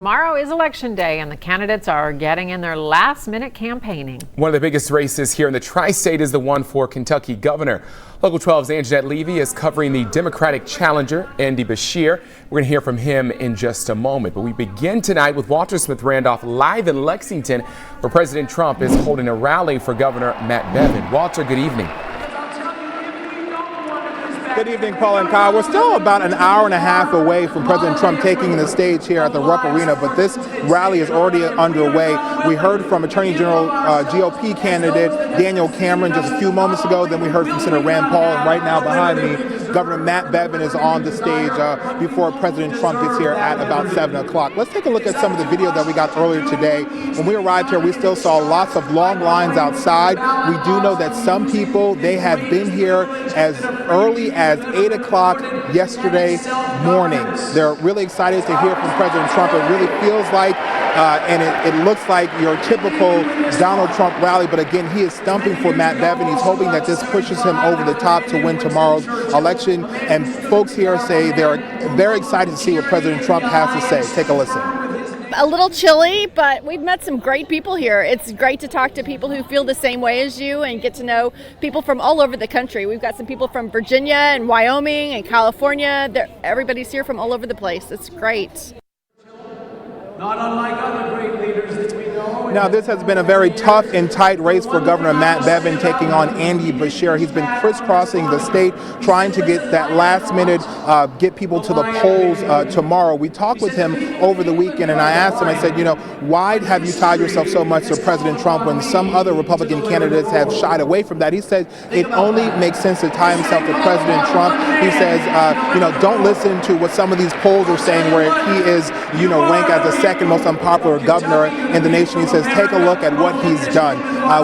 Tomorrow is election day and the candidates are getting in their last-minute campaigning. One of the biggest races here in the tri-state is the one for Kentucky governor. Local 12's Anjanette Levy is covering the Democratic challenger, Andy Beshear. We're going to hear from him in just a moment. But we begin tonight with Walter Smith-Randolph live in Lexington, where President Trump is holding a rally for Governor Matt Bevin. Walter, good evening. Good evening, Paul and Kyle. We're still about an hour and a half away from President Trump taking the stage here at the Rupp Arena, but this rally is already underway. We heard from Attorney General GOP candidate Daniel Cameron just a few moments ago. Then we heard from Senator Rand Paul, and right now behind me, Governor Matt Bevin is on the stage before President Trump gets here at about 7 o'clock. Let's take a look at some of the video that we got earlier today. When we arrived here, we still saw lots of long lines outside. We do know that some people, they have been here as early as 8 o'clock yesterday morning. They're really excited to hear from President Trump. It really feels like and it looks like your typical Donald Trump rally, but again, he is stumping for Matt Bevin. He's hoping that this pushes him over the top to win tomorrow's election. And folks here say they're very excited to see what President Trump has to say. Take a listen. A little chilly, but we've met some great people here. It's great to talk to people who feel the same way as you and get to know people from all over the country. We've got some people from Virginia and Wyoming and California. Everybody's here from all over the place. It's great. Not unlike other great leaders that we know. Now, this has been a very tough and tight race for Governor Matt Bevin taking on Andy Beshear. He's been crisscrossing the state, trying to get that last minute, get people to the polls tomorrow. We talked with him over the weekend, and I asked him, I said, you know, why have you tied yourself so much to President Trump when some other Republican candidates have shied away from that? He said it only makes sense to tie himself to President Trump. He says, you know, don't listen to what some of these polls are saying where he is, you know, ranked as the second most unpopular governor in the nation. He says, take a look at what he's done.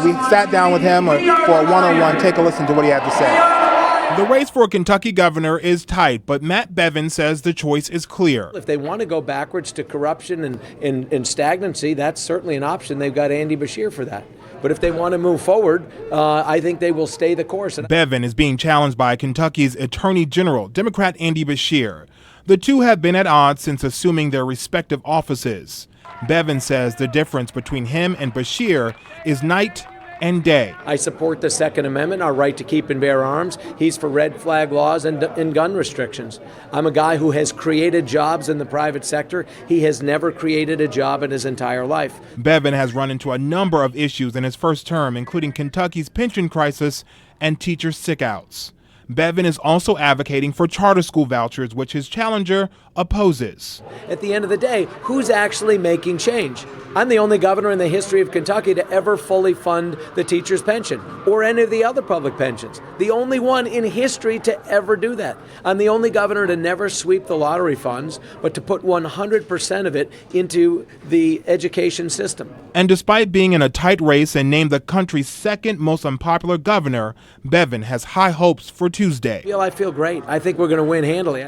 We sat down with him for a one-on-one. Take a listen to what he had to say. The race for Kentucky governor is tight, but Matt Bevin says the choice is clear. If they want to go backwards to corruption and stagnancy, that's certainly an option. They've got Andy Beshear for that. But if they want to move forward, I think they will stay the course. Bevin is being challenged by Kentucky's Attorney General, Democrat Andy Beshear. The two have been at odds since assuming their respective offices. Bevin says the difference between him and Beshear is night and day. I support the Second Amendment, our right to keep and bear arms. He's for red flag laws and gun restrictions. I'm a guy who has created jobs in the private sector. He has never created a job in his entire life. Bevin has run into a number of issues in his first term, including Kentucky's pension crisis and teacher sick-outs. Bevin is also advocating for charter school vouchers, which his challenger opposes. At the end of the day, who's actually making change? I'm the only governor in the history of Kentucky to ever fully fund the teacher's pension or any of the other public pensions. The only one in history to ever do that. I'm the only governor to never sweep the lottery funds, but to put 100% of it into the education system. And despite being in a tight race and named the country's second most unpopular governor, Bevin has high hopes for Tuesday. I feel great. I think we're going to win handily.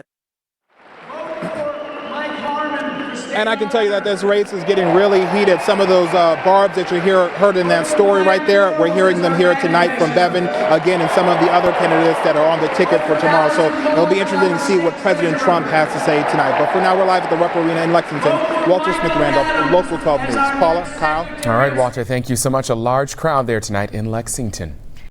And I can tell you that this race is getting really heated. Some of those barbs that you heard in that story right there, we're hearing them here tonight from Bevin, again, and some of the other candidates that are on the ticket for tomorrow. So it'll be interesting to see what President Trump has to say tonight. But for now, we're live at the Rupp Arena in Lexington. Walter Smith-Randolph, Local 12 News. Paula, Kyle. All right, Walter, thank you so much. A large crowd there tonight in Lexington.